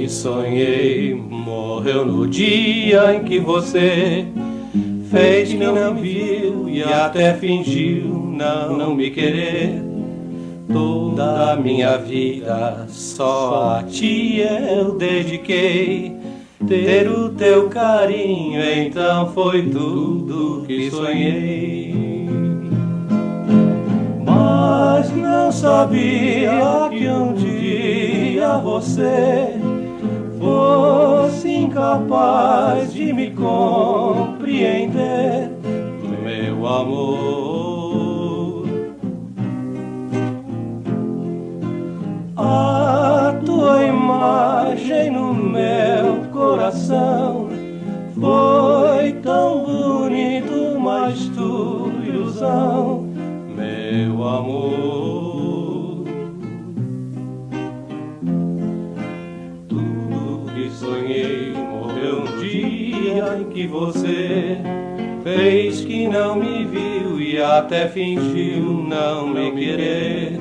que sonhei morreu no dia em que você fez que não me viu e até fingiu não me querer. Toda a minha vida só a ti eu dediquei. Ter o teu carinho então foi tudo que sonhei. Mas não sabia que um dia você fosse incapaz de me compreender, meu amor. A tua imagem no meu coração foi tão bonito, mas tudo ilusão, meu amor. Tudo que sonhei morreu um dia em que você fez que não me viu e até fingiu não me querer.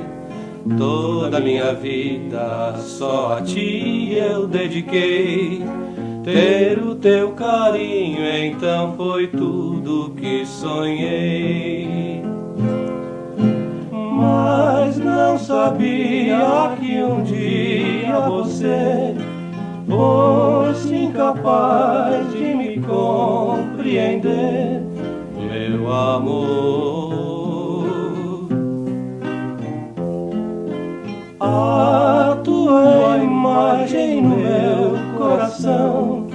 Toda minha vida só a ti eu dediquei. Ter o teu carinho então foi tudo que sonhei. Mas não sabia que um dia você fosse incapaz de me compreender, meu amor. A tua imagem no meu coração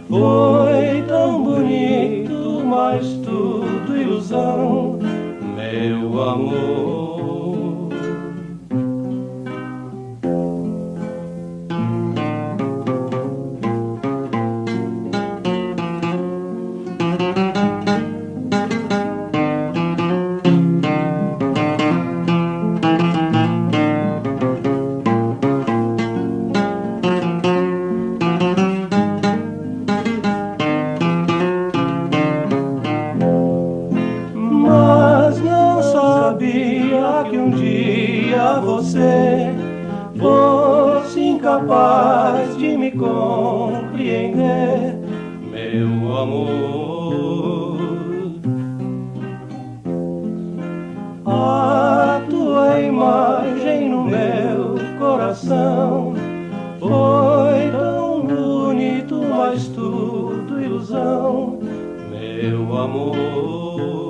foi tão bonito, mas tudo ilusão, meu amor. Que um dia você fosse incapaz de me compreender, meu amor. A tua imagem no meu coração foi tão bonito, mas tudo ilusão, meu amor.